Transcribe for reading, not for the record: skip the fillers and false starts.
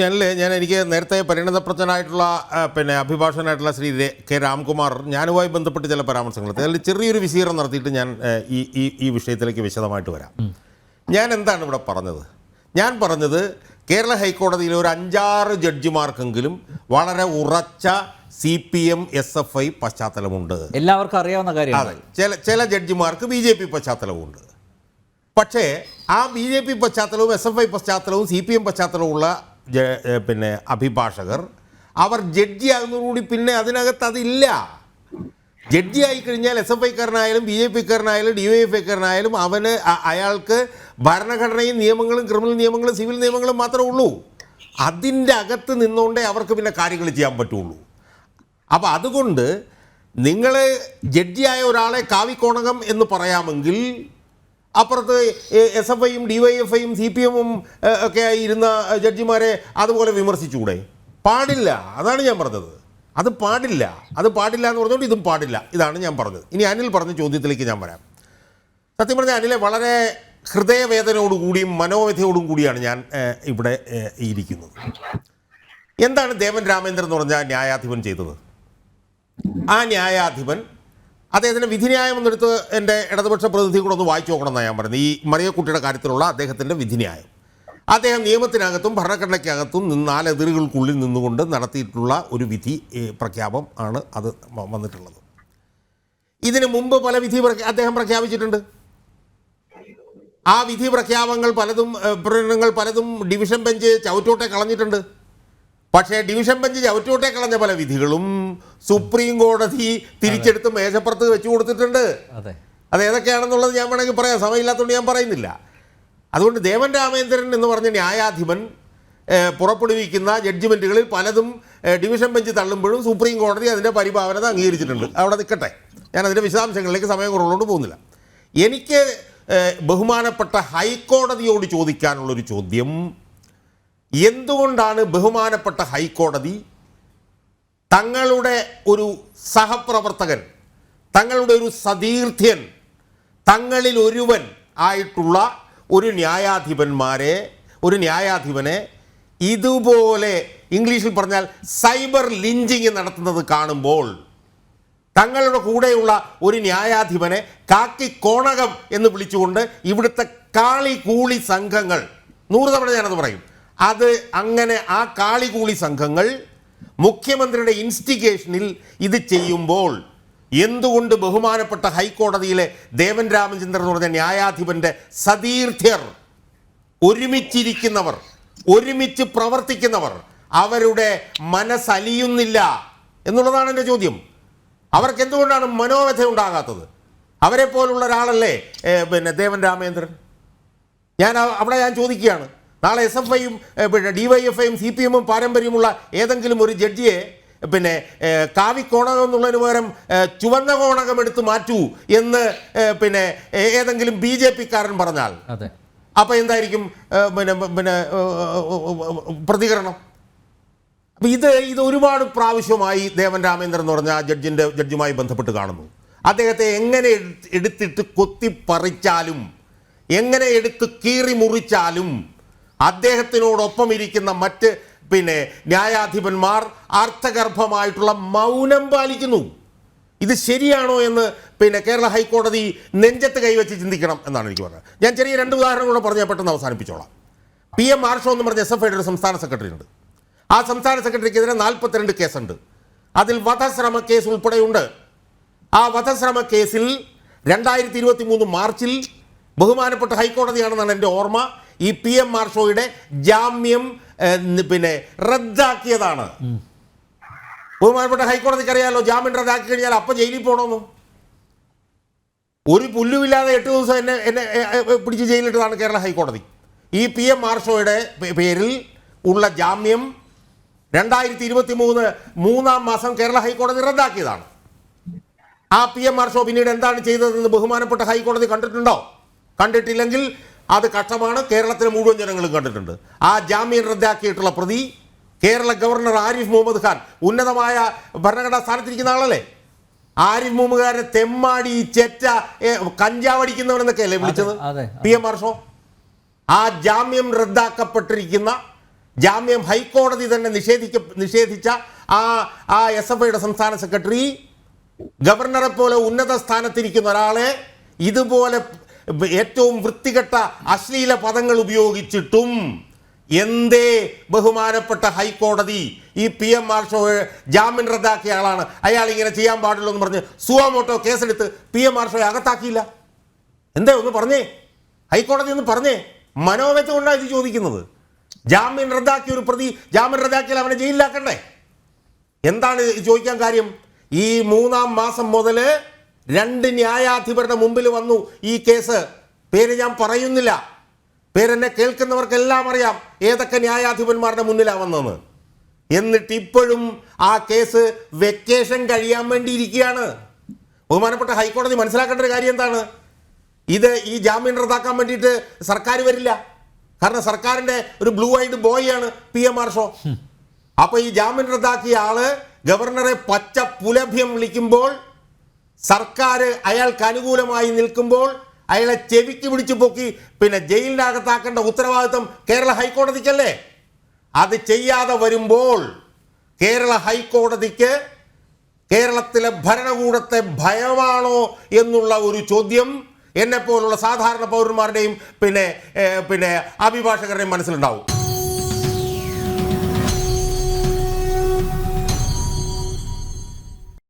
ഞാൻ എനിക്ക് നേരത്തെ പരിണതപ്രജ്ഞനായിട്ടുള്ള അഭിഭാഷകനായിട്ടുള്ള ശ്രീ കെ രാംകുമാർ ഞാനുമായി ബന്ധപ്പെട്ട് ചില പരാമർശങ്ങൾ അതിൽ ചെറിയൊരു വിശദീകരണം നടത്തിയിട്ട് ഞാൻ ഈ വിഷയത്തിലേക്ക് വിശദമായിട്ട് വരാം. ഞാൻ എന്താണ് ഇവിടെ പറഞ്ഞത്? ഞാൻ പറഞ്ഞത് കേരള ഹൈക്കോടതിയിലെ ഒരു 5-6 ജഡ്ജിമാർക്കെങ്കിലും വളരെ ഉറച്ച CPM SFI പശ്ചാത്തലമുണ്ട്. എല്ലാവർക്കും അറിയാവുന്ന കാര്യമാണ്. അതെ, ചില ജഡ്ജിമാർക്ക് BJP പശ്ചാത്തലമുണ്ട്. പക്ഷേ ആ BJP പശ്ചാത്തലവും SFI പശ്ചാത്തലവും CPM പശ്ചാത്തലവുമുള്ള അഭിഭാഷകർ അവർ ജഡ്ജി ആകുന്നതോടുകൂടി പിന്നെ അതിനകത്ത് അതില്ല. ജഡ്ജി ആയിക്കഴിഞ്ഞാൽ SFIക്കാരനായാലും BJPക്കാരനായാലും DYFIക്കാരനായാലും അയാൾക്ക് ഭരണഘടനയും നിയമങ്ങളും ക്രിമിനൽ നിയമങ്ങളും സിവിൽ നിയമങ്ങളും മാത്രമേ ഉള്ളൂ. അതിൻ്റെ അകത്ത് നിന്നുകൊണ്ടേ അവർക്ക് പിന്നെ കാര്യങ്ങൾ ചെയ്യാൻ പറ്റുള്ളൂ. അപ്പോൾ അതുകൊണ്ട് നിങ്ങൾ ജഡ്ജിയായ ഒരാളെ കാവിക്കോണകം എന്ന് പറയാമെങ്കിൽ അപ്പുറത്ത് SFIയും DYFIയും CPMഉം ഒക്കെ ഇരുന്ന ജഡ്ജിമാരെ അതുപോലെ വിമർശിച്ചുകൂടെ? പാടില്ല. അതാണ് ഞാൻ പറഞ്ഞത്. അത് പാടില്ല എന്ന് പറഞ്ഞുകൊണ്ട് ഇതും പാടില്ല. ഇതാണ് ഞാൻ പറഞ്ഞത്. ഇനി അനിൽ പറഞ്ഞ ചോദ്യത്തിലേക്ക് ഞാൻ വരാം. സത്യം പറഞ്ഞാൽ അനിലെ വളരെ ഹൃദയവേദനയോടുകൂടിയും മനോവ്യഥയോടും കൂടിയാണ് ഞാൻ ഇവിടെ ഇരിക്കുന്നത്. എന്താണ് ദേവൻ രാമേന്ദ്രൻ എന്ന് പറഞ്ഞ ന്യായാധിപൻ ചെയ്തത്? ആ ന്യായാധിപൻ അദ്ദേഹത്തിൻ്റെ വിധിന്യായം എന്നെടുത്ത് എൻ്റെ ഇടതുപക്ഷ പ്രതിനിധി കൂടെ ഒന്ന് വായിച്ചു നോക്കണമെന്നാണ് ഞാൻ പറയുന്നത്. ഈ മറിയക്കുട്ടിയുടെ കാര്യത്തിലുള്ള അദ്ദേഹത്തിൻ്റെ വിധിന്യായം അദ്ദേഹം നിയമത്തിനകത്തും ഭരണഘടനയ്ക്കകത്തും 4 എതിരുകൾക്കുള്ളിൽ നിന്നുകൊണ്ട് നടത്തിയിട്ടുള്ള ഒരു വിധി പ്രഖ്യാപനം ആണ് അത് വന്നിട്ടുള്ളത്. ഇതിനു മുമ്പ് പല വിധി അദ്ദേഹം പ്രഖ്യാപിച്ചിട്ടുണ്ട്. ആ വിധി പ്രഖ്യാപനങ്ങൾ പലതും ഡിവിഷൻ ബെഞ്ച് ചവിട്ടോട്ടെ കളഞ്ഞിട്ടുണ്ട്. പക്ഷേ ഡിവിഷൻ ബെഞ്ച് ചവിട്ടോട്ടെ കളഞ്ഞ പല വിധികളും സുപ്രീം കോടതി തിരിച്ചെടുത്ത് മേശപ്പുറത്ത് വെച്ചു കൊടുത്തിട്ടുണ്ട്. അത് ഏതൊക്കെയാണെന്നുള്ളത് ഞാൻ വേണമെങ്കിൽ പറയാം, സമയമില്ലാത്തതുകൊണ്ട് ഞാൻ പറയുന്നില്ല. അതുകൊണ്ട് ദേവൻ രാമേന്ദ്രൻ എന്ന് പറഞ്ഞ ന്യായാധിപൻ പുറപ്പെടുവിക്കുന്ന ജഡ്ജിമെൻറ്റുകളിൽ പലതും ഡിവിഷൻ ബെഞ്ച് തള്ളുമ്പോഴും സുപ്രീം കോടതി അതിൻ്റെ പരിഭാവനത അംഗീകരിച്ചിട്ടുണ്ട്. അവിടെ നിൽക്കട്ടെ, ഞാൻ അതിൻ്റെ വിശദാംശങ്ങളിലേക്ക് സമയം കുറവുള്ളതുകൊണ്ട് പോകുന്നില്ല. എനിക്ക് ബഹുമാനപ്പെട്ട ഹൈക്കോടതിയോട് ചോദിക്കാനുള്ളൊരു ചോദ്യം, എന്തുകൊണ്ടാണ് ബഹുമാനപ്പെട്ട ഹൈക്കോടതി തങ്ങളുടെ ഒരു സഹപ്രവർത്തകൻ, തങ്ങളുടെ ഒരു സതീർത്ഥ്യൻ, തങ്ങളിൽ ഒരുവൻ ആയിട്ടുള്ള ഒരു ന്യായാധിപനെ ഇതുപോലെ ഇംഗ്ലീഷിൽ പറഞ്ഞാൽ സൈബർ ലിഞ്ചിങ് നടത്തുന്നത് കാണുമ്പോൾ, തങ്ങളുടെ കൂടെയുള്ള ഒരു ന്യായാധിപനെ കാക്കിക്കോണകം എന്ന് വിളിച്ചുകൊണ്ട് ഇവിടുത്തെ കാളികൂളി സംഘങ്ങൾ, 100 തവണ ഞാനത് പറയും, അത് അങ്ങനെ ആ കാളികൂളി സംഘങ്ങൾ മുഖ്യമന്ത്രിയുടെ ഇൻസ്റ്റിഗേഷനിൽ ഇത് ചെയ്യുമ്പോൾ എന്തുകൊണ്ട് ബഹുമാനപ്പെട്ട ഹൈക്കോടതിയിലെ ദേവൻ രാമചന്ദ്രൻ എന്ന് പറഞ്ഞ ന്യായാധിപൻ്റെ സതീർത്ഥ്യർ, ഒരുമിച്ചിരിക്കുന്നവർ, ഒരുമിച്ച് പ്രവർത്തിക്കുന്നവർ, അവരുടെ മനസ്സലിയുന്നില്ല എന്നുള്ളതാണ് എൻ്റെ ചോദ്യം. അവർക്ക് എന്തുകൊണ്ടാണ് മനോവ്യഥ ഉണ്ടാകാത്തത്? അവരെ പോലുള്ള ഒരാളല്ലേ ദേവൻ രാമേന്ദ്രൻ? അവിടെ ഞാൻ ചോദിക്കുകയാണ്, നാളെ SFIയും DYFIയും CPMഉം പാരമ്പര്യമുള്ള ഏതെങ്കിലും ഒരു ജഡ്ജിയെ കാവിക്കോണകം എന്നുള്ളതിന് പകരം ചുവന്ന കോണകം എടുത്ത് മാറ്റൂ എന്ന് ഏതെങ്കിലും BJPക്കാരൻ പറഞ്ഞാൽ അപ്പം എന്തായിരിക്കും പ്രതികരണം? അപ്പം ഇത് ഒരുപാട് പ്രാവശ്യമായി ദേവൻ രാമേന്ദ്രൻ എന്ന് പറഞ്ഞ ജഡ്ജിയുമായി ബന്ധപ്പെട്ട് കാണുന്നു. അദ്ദേഹത്തെ എങ്ങനെ എടുത്തിട്ട് കൊത്തിപ്പറിച്ചാലും, എങ്ങനെ എടുത്ത് കീറി മുറിച്ചാലും അദ്ദേഹത്തിനോടൊപ്പം ഇരിക്കുന്ന മറ്റ് ന്യായാധിപന്മാർ അർത്ഥഗർഭമായിട്ടുള്ള മൗനം പാലിക്കുന്നു. ഇത് ശരിയാണോ എന്ന് കേരള ഹൈക്കോടതി നെഞ്ചത്ത് കൈവച്ച് ചിന്തിക്കണം എന്നാണ് എനിക്ക് പറഞ്ഞത്. ഞാൻ ചെറിയ 2 ഉദാഹരണം കൂടെ പറഞ്ഞാൽ പെട്ടെന്ന് അവസാനിപ്പിച്ചോളാം. PM മാർഷോ എന്ന് പറഞ്ഞ SFIയുടെ ഒരു സംസ്ഥാന സെക്രട്ടറി ഉണ്ട്. ആ സംസ്ഥാന സെക്രട്ടറിക്കെതിരെ 42 കേസുണ്ട്. അതിൽ വധശ്രമ കേസ് ഉൾപ്പെടെയുണ്ട്. ആ വധശ്രമ കേസിൽ 2023 മാർച്ചിൽ ബഹുമാനപ്പെട്ട ഹൈക്കോടതിയാണെന്നാണ് എൻ്റെ ഓർമ്മ, ഈ PM മാർഷോയുടെ ജാമ്യം റദ്ദാക്കിയതാണ്. ബഹുമാനപ്പെട്ട ഹൈക്കോടതിക്ക് അറിയാലോ, ജാമ്യം റദ്ദാക്കി കഴിഞ്ഞാൽ അപ്പം ജയിലിൽ പോകണമെന്ന്. ഒരു പുല്ലുമില്ലാതെ 8 ദിവസം എന്നെ പിടിച്ച് ജയിലിട്ടതാണ് കേരള ഹൈക്കോടതി. ഈ PM മാർഷോയുടെ പേരിൽ ഉള്ള ജാമ്യം 2023 3-ാം മാസം കേരള ഹൈക്കോടതി റദ്ദാക്കിയതാണ്. ആ PM മാർഷോ പിന്നീട് എന്താണ് ചെയ്തതെന്ന് ബഹുമാനപ്പെട്ട ഹൈക്കോടതി കണ്ടിട്ടുണ്ടോ? കണ്ടിട്ടില്ലെങ്കിൽ അത് കഷ്ടമാണ്. കേരളത്തിലെ മുഴുവൻ ജനങ്ങളും കണ്ടിട്ടുണ്ട്. ആ ജാമ്യം റദ്ദാക്കിയിട്ടുള്ള പ്രതി കേരള ഗവർണർ ആരിഫ് മുഹമ്മദ് ഖാൻ, ഉന്നതമായ ഭരണഘടനാ സ്ഥാനത്തിരിക്കുന്ന ആളല്ലേ. ആരിഫ് മുഹമ്മദ് ഖാനെ തെമ്മാടി, ചെറ്റ, കഞ്ചാവടിക്കുന്നവനെന്നൊക്കെയല്ലേ വിളിച്ചത് PM മാർഷോ? ആ ജാമ്യം റദ്ദാക്കപ്പെട്ടിരിക്കുന്ന ജാമ്യം ഹൈക്കോടതി തന്നെ നിഷേധിച്ച ആ SFIയുടെ സംസ്ഥാന സെക്രട്ടറി ഗവർണറെ പോലെ ഉന്നത സ്ഥാനത്തിരിക്കുന്ന ഒരാളെ ഇതുപോലെ ഏറ്റവും വൃത്തികെട്ട അശ്ലീല പദങ്ങൾ ഉപയോഗിച്ചിട്ടും എന്തേ ബഹുമാനപ്പെട്ട ഹൈക്കോടതി ഈ PM മാർഷോ ജാമ്യം റദ്ദാക്കിയ ആളാണ്, അയാൾ ഇങ്ങനെ ചെയ്യാൻ പാടുള്ളൂ എന്ന് പറഞ്ഞ് സുവമോട്ടോ കേസെടുത്ത് PM മാർഷോയെ അകത്താക്കിയില്ല? എന്തേ ഒന്ന് പറഞ്ഞേ, ഹൈക്കോടതി ഒന്ന് പറഞ്ഞേ. മനോവ്യത കൊണ്ടാണ് ഇത് ചോദിക്കുന്നത്. ജാമ്യം റദ്ദാക്കിയ ഒരു പ്രതി ജാമ്യം റദ്ദാക്കിയാൽ അവനെ ജയിലിലാക്കണ്ടേ? എന്താണ് ചോദിക്കാൻ കാര്യം? ഈ 3-ാം മാസം മുതൽ 2 ന്യായാധിപരുടെ മുമ്പിൽ വന്നു ഈ കേസ്. പേര് ഞാൻ പറയുന്നില്ല, പേരെന്നെ കേൾക്കുന്നവർക്കെല്ലാം അറിയാം ഏതൊക്കെ ന്യായാധിപന്മാരുടെ മുന്നിലാണ് വന്നതെന്ന്. എന്നിട്ട് ഇപ്പോഴും ആ കേസ് വെക്കേഷൻ കഴിയാൻ വേണ്ടി ഇരിക്കുകയാണ്. ബഹുമാനപ്പെട്ട ഹൈക്കോടതി മനസ്സിലാക്കേണ്ട ഒരു കാര്യം എന്താണ്? ഈ ജാമ്യം റദ്ദാക്കാൻ വേണ്ടിയിട്ട് സർക്കാർ വരില്ല. കാരണം സർക്കാരിൻ്റെ ഒരു ബ്ലൂ ഐഡ് ബോയ് ആണ് PM മാർഷോ. അപ്പോൾ ഈ ജാമ്യം റദ്ദാക്കിയ ആള് ഗവർണറെ പച്ച പുലഭ്യം വിളിക്കുമ്പോൾ, സർക്കാർ അയാൾക്ക് അനുകൂലമായി നിൽക്കുമ്പോൾ അയാളെ ചെവിക്ക് പിടിച്ചു പൊക്കി പിന്നെ ജയിലിനകത്താക്കേണ്ട ഉത്തരവാദിത്വം കേരള ഹൈക്കോടതിക്കല്ലേ? അത് ചെയ്യാതെ വരുമ്പോൾ കേരള ഹൈക്കോടതിക്ക് കേരളത്തിലെ ഭരണകൂടത്തെ ഭയമാണോ എന്നുള്ള ഒരു ചോദ്യം എന്നെപ്പോലുള്ള സാധാരണ പൗരന്മാരുടെയും പിന്നെ അഭിഭാഷകരുടെയും മനസ്സിലുണ്ടാവും.